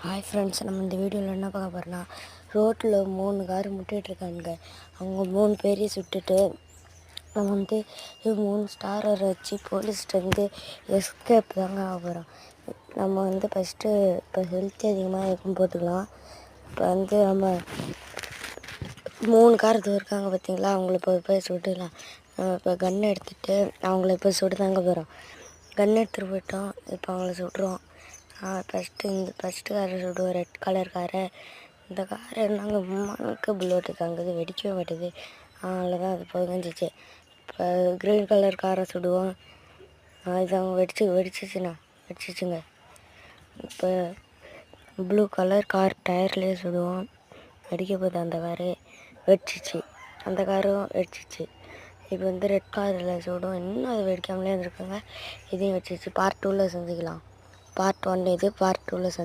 Hi friends, நம்ம இந்த வீடியோவில் என்ன பார்க்க போகிறோன்னா, ரோட்டில் 3 கார் முட்டிகிட்ருக்காங்க. அவங்க 3 பேரையும் சுட்டுட்டு நம்ம 3 ஸ்டார் வச்சு போலீஸ்கிட்ட எஸ்கேப் தாங்க ஆக போகிறோம். நம்ம ஃபஸ்ட்டு இப்போ ஹெல்த் அதிகமாக இருக்கும் போட்டுக்கலாம். இப்போ நம்ம 3 கார் இது இருக்காங்க பார்த்தீங்களா, அவங்கள போய் சுட்டுக்கலாம். நம்ம இப்போ கன் எடுத்துகிட்டு அவங்கள இப்போ சுட்டு தாங்க போகிறோம். கன் எடுத்துகிட்டு போயிட்டோம். இப்போ அவங்கள சுட்டுருவோம். ஃபஸ்ட்டு காரை சுடுவோம், ரெட் கலர் காரை. இந்த காரை என்னங்க மணக்க புல்லோட்டு தாங்குது, வெடிக்கவே மாட்டுது. அவ்வளோதான், அது புகஞ்சிச்சு. இப்போ க்ரீன் கலர் காரை சுடுவோம். இது அவங்க வெடிச்சிச்சுங்க. இப்போ ப்ளூ கலர் கார் டயர்லேயே சுடுவோம். வெடிக்க போகுது அந்த காரு, வெடிச்சிச்சு. அந்த காரும் வெடிச்சிச்சு. இப்போ ரெட் காரில் சுடும். இன்னும் அது வெடிக்காமலே இருந்திருக்குங்க. இதையும் வெடிச்சிச்சு. பார்ட் 2ல் செஞ்சுக்கலாம். பார்ட் 1 இது, பார்ட் 2ல்